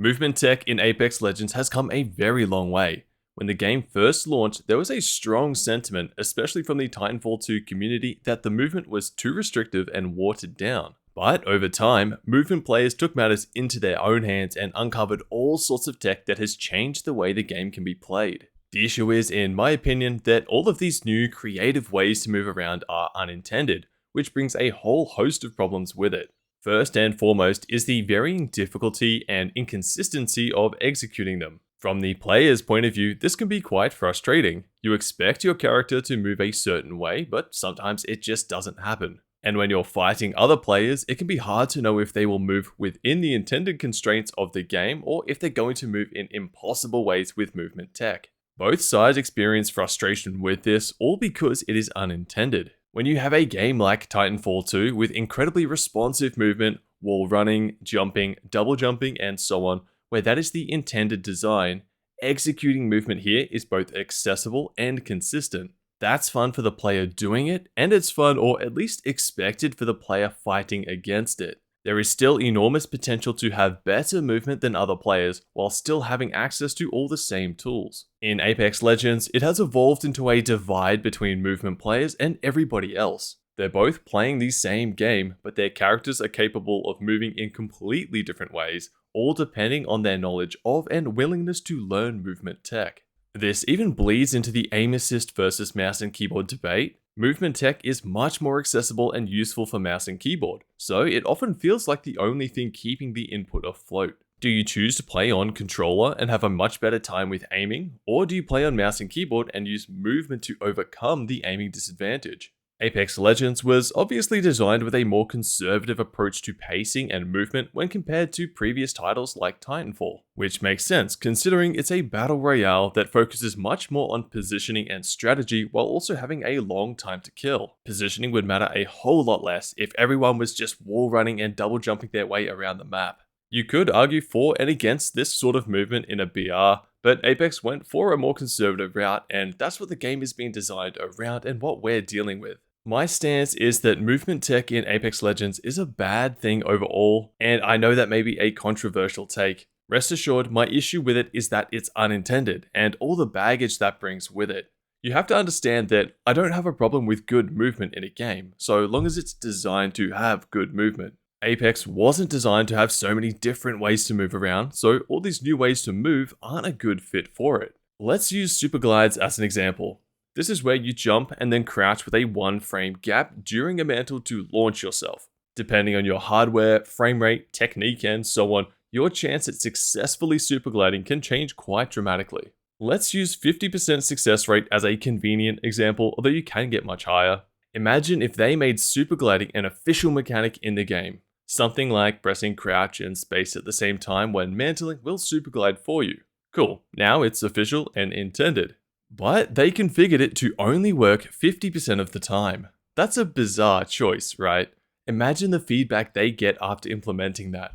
Movement tech in Apex Legends has come a very long way. When the game first launched, there was a strong sentiment, especially from the Titanfall 2 community, that the movement was too restrictive and watered down. But over time, movement players took matters into their own hands and uncovered all sorts of tech that has changed the way the game can be played. The issue is, in my opinion, that all of these new creative ways to move around are unintended, which brings a whole host of problems with it. First and foremost is the varying difficulty and inconsistency of executing them. From the player's point of view, this can be quite frustrating. You expect your character to move a certain way, but sometimes it just doesn't happen. And when you're fighting other players, it can be hard to know if they will move within the intended constraints of the game or if they're going to move in impossible ways with movement tech. Both sides experience frustration with this, all because it is unintended. When you have a game like Titanfall 2 with incredibly responsive movement, wall running, jumping, double jumping, and so on, where that is the intended design, executing movement here is both accessible and consistent. That's fun for the player doing it, and it's fun, or at least expected, for the player fighting against it. There is still enormous potential to have better movement than other players while still having access to all the same tools. In Apex Legends, it has evolved into a divide between movement players and everybody else. They're both playing the same game, but their characters are capable of moving in completely different ways, all depending on their knowledge of and willingness to learn movement tech. This even bleeds into the aim assist versus mouse and keyboard debate. Movement tech is much more accessible and useful for mouse and keyboard, so it often feels like the only thing keeping the input afloat. Do you choose to play on controller and have a much better time with aiming, or do you play on mouse and keyboard and use movement to overcome the aiming disadvantage? Apex Legends was obviously designed with a more conservative approach to pacing and movement when compared to previous titles like Titanfall, which makes sense considering it's a battle royale that focuses much more on positioning and strategy while also having a long time to kill. Positioning would matter a whole lot less if everyone was just wall running and double jumping their way around the map. You could argue for and against this sort of movement in a BR, but Apex went for a more conservative route, and that's what the game is being designed around and what we're dealing with. My stance is that movement tech in Apex Legends is a bad thing overall, and I know that may be a controversial take. Rest assured, my issue with it is that it's unintended, and all the baggage that brings with it. You have to understand that I don't have a problem with good movement in a game, so long as it's designed to have good movement. Apex wasn't designed to have so many different ways to move around, so all these new ways to move aren't a good fit for it. Let's use super glides as an example. This is where you jump and then crouch with a 1-frame gap during a mantle to launch yourself. Depending on your hardware, frame rate, technique, and so on, your chance at successfully super gliding can change quite dramatically. Let's use 50% success rate as a convenient example, although you can get much higher. Imagine if they made super gliding an official mechanic in the game. Something like pressing crouch and space at the same time when mantling will super glide for you. Cool, now it's official and intended. But they configured it to only work 50% of the time. That's a bizarre choice, right? Imagine the feedback they get after implementing that.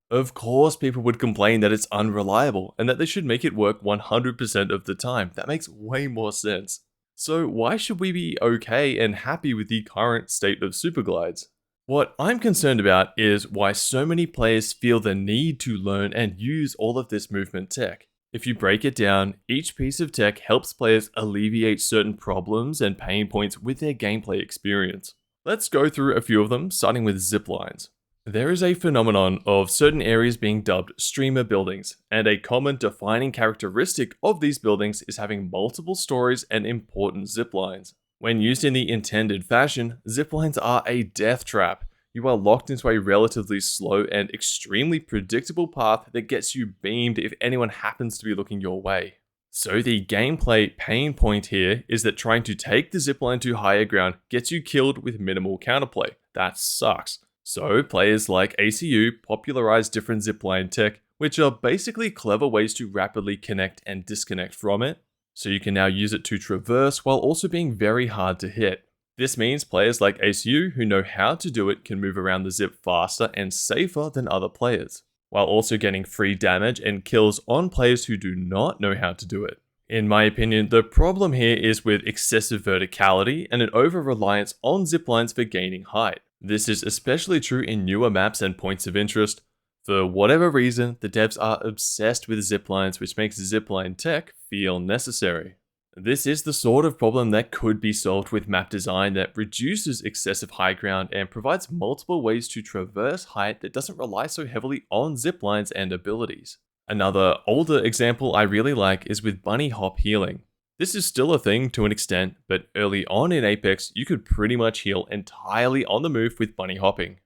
Of course, people would complain that it's unreliable and that they should make it work 100% of the time. That makes way more sense. So why should we be okay and happy with the current state of superglides? What I'm concerned about is why so many players feel the need to learn and use all of this movement tech. If you break it down, each piece of tech helps players alleviate certain problems and pain points with their gameplay experience. Let's go through a few of them, starting with ziplines. There is a phenomenon of certain areas being dubbed streamer buildings, and a common defining characteristic of these buildings is having multiple stories and important ziplines. When used in the intended fashion, ziplines are a death trap. You are locked into a relatively slow and extremely predictable path that gets you beamed if anyone happens to be looking your way. So the gameplay pain point here is that trying to take the zipline to higher ground gets you killed with minimal counterplay. That sucks. So players like ACU popularized different zipline tech, which are basically clever ways to rapidly connect and disconnect from it. So you can now use it to traverse while also being very hard to hit. This means players like ACU who know how to do it can move around the zip faster and safer than other players, while also getting free damage and kills on players who do not know how to do it. In my opinion, the problem here is with excessive verticality and an over-reliance on ziplines for gaining height. This is especially true in newer maps and points of interest. For whatever reason, the devs are obsessed with ziplines, which makes zipline tech feel necessary. This is the sort of problem that could be solved with map design that reduces excessive high ground and provides multiple ways to traverse height that doesn't rely so heavily on ziplines and abilities. Another older example I really like is with bunny hop healing. This is still a thing to an extent, but early on in Apex, you could pretty much heal entirely on the move with bunny hopping.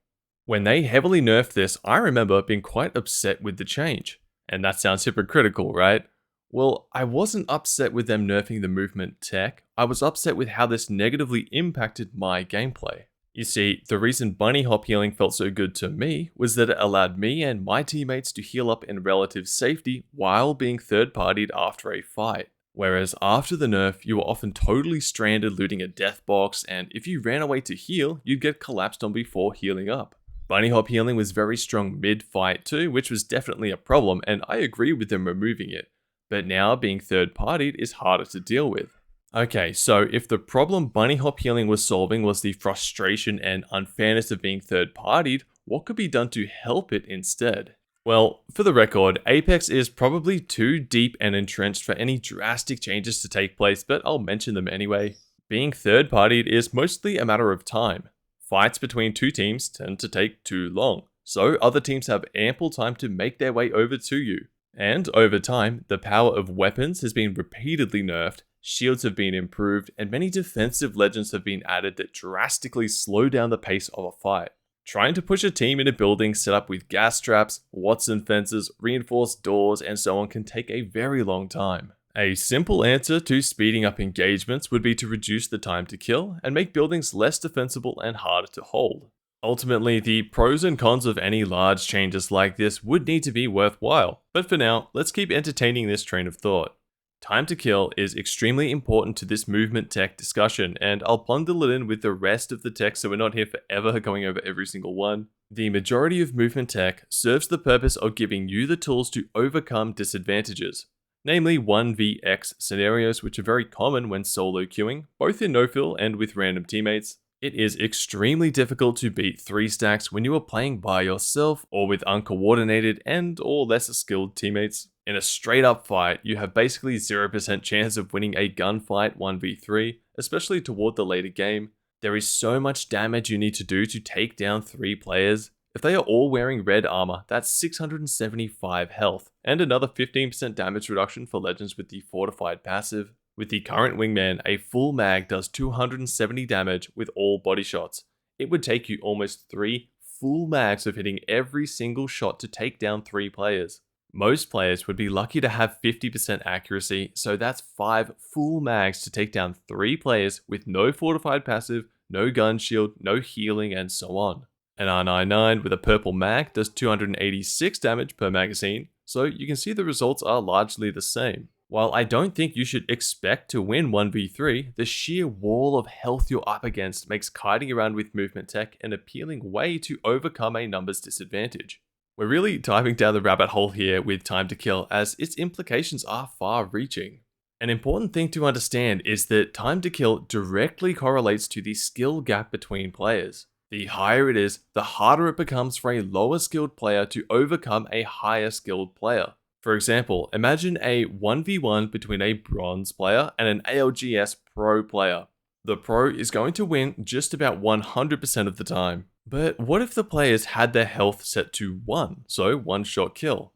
When they heavily nerfed this, I remember being quite upset with the change. And that sounds hypocritical, right? Well, I wasn't upset with them nerfing the movement tech, I was upset with how this negatively impacted my gameplay. You see, the reason bunny hop healing felt so good to me was that it allowed me and my teammates to heal up in relative safety while being third-partied after a fight. Whereas after the nerf, you were often totally stranded looting a death box, and if you ran away to heal, you'd get collapsed on before healing up. Bunny hop healing was very strong mid-fight too, which was definitely a problem, and I agree with them removing it. But now being third-partied is harder to deal with. Okay, so if the problem bunny hop healing was solving was the frustration and unfairness of being third-partied, what could be done to help it instead? Well, for the record, Apex is probably too deep and entrenched for any drastic changes to take place, but I'll mention them anyway. Being third-partied is mostly a matter of time. Fights between two teams tend to take too long, so other teams have ample time to make their way over to you. And over time, the power of weapons has been repeatedly nerfed, shields have been improved, and many defensive legends have been added that drastically slow down the pace of a fight. Trying to push a team in a building set up with gas traps, Watson fences, reinforced doors, and so on can take a very long time. A simple answer to speeding up engagements would be to reduce the time to kill and make buildings less defensible and harder to hold. Ultimately, the pros and cons of any large changes like this would need to be worthwhile, but for now, let's keep entertaining this train of thought. Time to kill is extremely important to this movement tech discussion, and I'll bundle it in with the rest of the tech so we're not here forever going over every single one. The majority of movement tech serves the purpose of giving you the tools to overcome disadvantages, namely 1vx scenarios, which are very common when solo queuing, both in no-fill and with random teammates. It is extremely difficult to beat 3 stacks when you are playing by yourself or with uncoordinated and or lesser skilled teammates. In a straight up fight, you have basically 0% chance of winning a gunfight 1v3, especially toward the later game. There is so much damage you need to do to take down 3 players. If they are all wearing red armor, that's 675 health, and another 15% damage reduction for legends with the fortified passive. With the current wingman, a full mag does 270 damage with all body shots. It would take you almost 3 full mags of hitting every single shot to take down 3 players. Most players would be lucky to have 50% accuracy, so that's 5 full mags to take down 3 players with no fortified passive, no gun shield, no healing, and so on. An R99 with a purple mag does 286 damage per magazine, so you can see the results are largely the same. While I don't think you should expect to win 1v3, the sheer wall of health you're up against makes kiting around with movement tech an appealing way to overcome a numbers disadvantage. We're really diving down the rabbit hole here with time to kill, as its implications are far-reaching. An important thing to understand is that time to kill directly correlates to the skill gap between players. The higher it is, the harder it becomes for a lower skilled player to overcome a higher skilled player. For example, imagine a 1v1 between a bronze player and an ALGS pro player. The pro is going to win just about 100% of the time. But what if the players had their health set to 1, so 1 shot kill?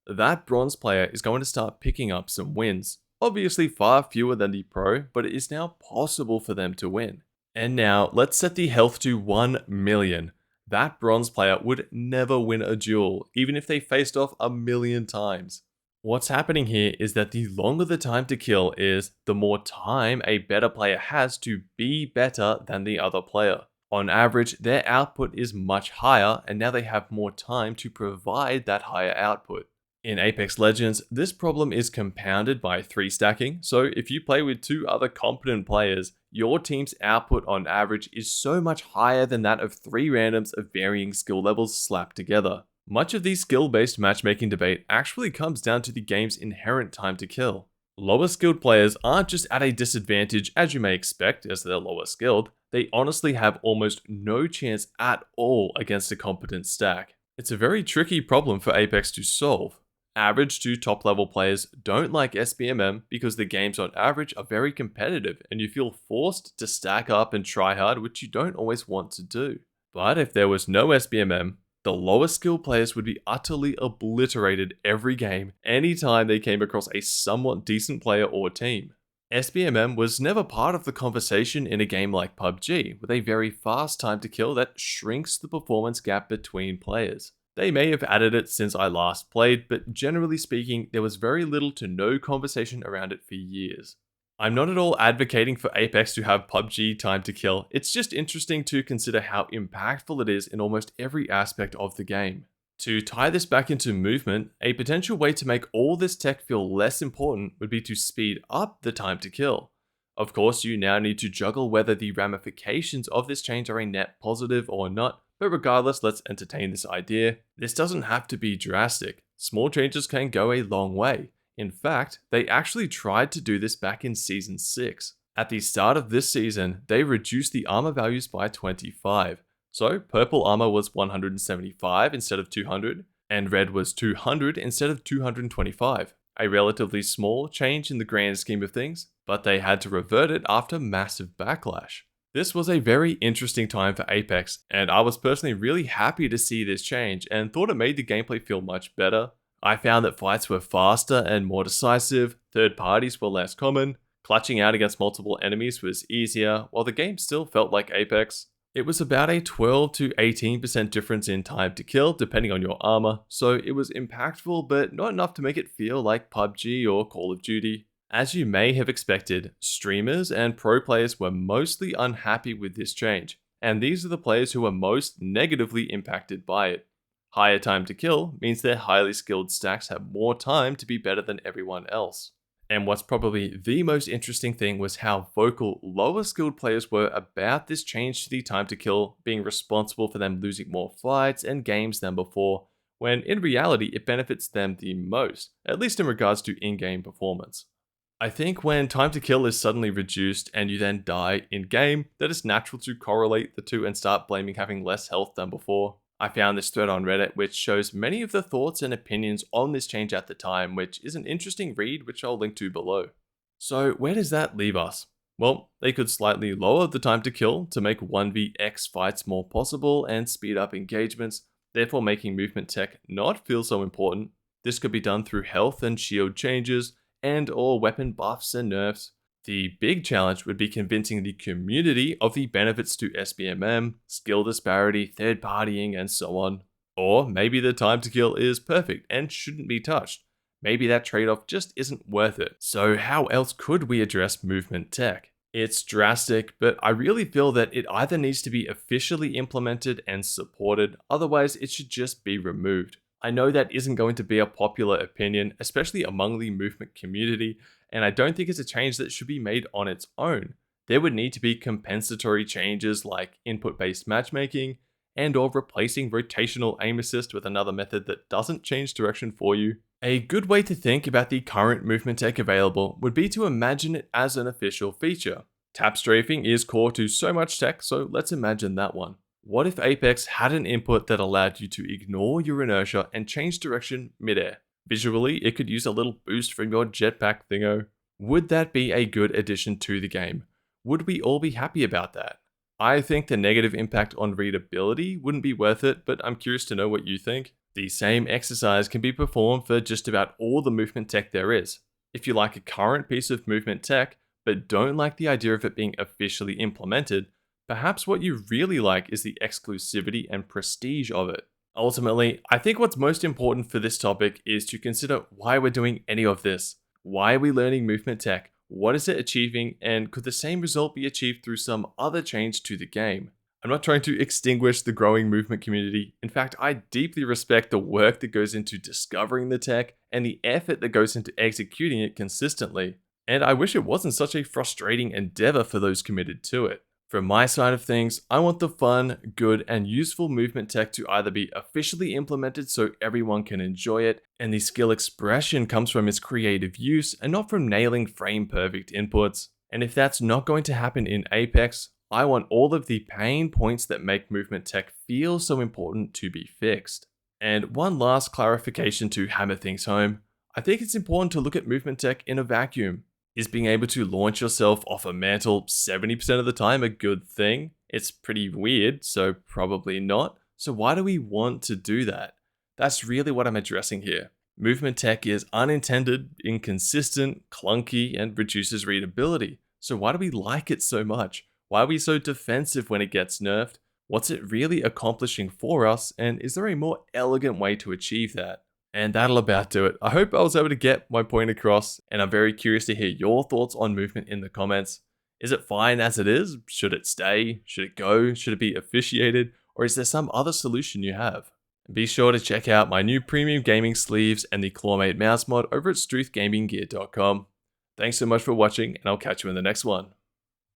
That bronze player is going to start picking up some wins. Obviously far fewer than the pro, but it is now possible for them to win. And now let's set the health to 1 million. That bronze player would never win a duel, even if they faced off 1,000,000 times. What's happening here is that the longer the time to kill is, the more time a better player has to be better than the other player. On average, their output is much higher, and now they have more time to provide that higher output. In Apex Legends, this problem is compounded by 3 stacking, so if you play with 2 other competent players, your team's output on average is so much higher than that of 3 randoms of varying skill levels slapped together. Much of the skill-based matchmaking debate actually comes down to the game's inherent time to kill. Lower skilled players aren't just at a disadvantage as you may expect as they're lower skilled, they honestly have almost no chance at all against a competent stack. It's a very tricky problem for Apex to solve. Average to top level players don't like SBMM because the games on average are very competitive and you feel forced to stack up and try hard, which you don't always want to do. But if there was no SBMM, the lower skill players would be utterly obliterated every game anytime they came across a somewhat decent player or team. SBMM was never part of the conversation in a game like PUBG, with a very fast time to kill that shrinks the performance gap between players. They may have added it since I last played, but generally speaking, there was very little to no conversation around it for years. I'm not at all advocating for Apex to have PUBG time to kill, it's just interesting to consider how impactful it is in almost every aspect of the game. To tie this back into movement, a potential way to make all this tech feel less important would be to speed up the time to kill. Of course, you now need to juggle whether the ramifications of this change are a net positive or not, but regardless, let's entertain this idea. This doesn't have to be drastic. Small changes can go a long way. In fact, they actually tried to do this back in Season 6. At the start of this season, they reduced the armor values by 25. So, purple armor was 175 instead of 200, and red was 200 instead of 225. A relatively small change in the grand scheme of things, but they had to revert it after massive backlash. This was a very interesting time for Apex, and I was personally really happy to see this change and thought it made the gameplay feel much better. I found that fights were faster and more decisive, third parties were less common, clutching out against multiple enemies was easier, while the game still felt like Apex. It was about a 12 to 18% difference in time to kill depending on your armor, so it was impactful but not enough to make it feel like PUBG or Call of Duty. As you may have expected, streamers and pro players were mostly unhappy with this change, and these are the players who were most negatively impacted by it. Higher time to kill means their highly skilled stacks have more time to be better than everyone else. And what's probably the most interesting thing was how vocal lower skilled players were about this change to the time to kill being responsible for them losing more fights and games than before, when in reality it benefits them the most, at least in regards to in-game performance. I think when time to kill is suddenly reduced and you then die in-game, that it's natural to correlate the two and start blaming having less health than before. I found this thread on Reddit which shows many of the thoughts and opinions on this change at the time, which is an interesting read which I'll link to below. So where does that leave us? Well, they could slightly lower the time to kill to make 1vx fights more possible and speed up engagements, therefore making movement tech not feel so important. This could be done through health and shield changes, and or weapon buffs and nerfs. The big challenge would be convincing the community of the benefits to SBMM, skill disparity, third partying, and so on. Or maybe the time to kill is perfect and shouldn't be touched. Maybe that trade-off just isn't worth it. So how else could we address movement tech? It's drastic, but I really feel that it either needs to be officially implemented and supported, otherwise it should just be removed. I know that isn't going to be a popular opinion, especially among the movement community, and I don't think it's a change that should be made on its own. There would need to be compensatory changes like input-based matchmaking, and or replacing rotational aim assist with another method that doesn't change direction for you. A good way to think about the current movement tech available would be to imagine it as an official feature. Tap strafing is core to so much tech, so let's imagine that one. What if Apex had an input that allowed you to ignore your inertia and change direction midair? Visually, it could use a little boost from your jetpack thingo. Would that be a good addition to the game? Would we all be happy about that? I think the negative impact on readability wouldn't be worth it, but I'm curious to know what you think. The same exercise can be performed for just about all the movement tech there is. If you like a current piece of movement tech, but don't like the idea of it being officially implemented, perhaps what you really like is the exclusivity and prestige of it. Ultimately, I think what's most important for this topic is to consider why we're doing any of this. Why are we learning movement tech? What is it achieving? And could the same result be achieved through some other change to the game? I'm not trying to extinguish the growing movement community. In fact, I deeply respect the work that goes into discovering the tech and the effort that goes into executing it consistently. And I wish it wasn't such a frustrating endeavor for those committed to it. From my side of things, I want the fun, good, and useful movement tech to either be officially implemented so everyone can enjoy it, and the skill expression comes from its creative use and not from nailing frame-perfect inputs. And if that's not going to happen in Apex, I want all of the pain points that make movement tech feel so important to be fixed. And one last clarification to hammer things home. I think it's important to look at movement tech in a vacuum. Is being able to launch yourself off a mantle 70% of the time a good thing? It's pretty weird, so probably not. So why do we want to do that? That's really what I'm addressing here. Movement tech is unintended, inconsistent, clunky, and reduces readability. So why do we like it so much? Why are we so defensive when it gets nerfed? What's it really accomplishing for us? And is there a more elegant way to achieve that? And that'll about do it. I hope I was able to get my point across, and I'm very curious to hear your thoughts on movement in the comments. Is it fine as it is? Should it stay? Should it go? Should it be officiated? Or is there some other solution you have? And be sure to check out my new premium gaming sleeves and the Clawmate mouse mod over at struthgaminggear.com. Thanks so much for watching, and I'll catch you in the next one.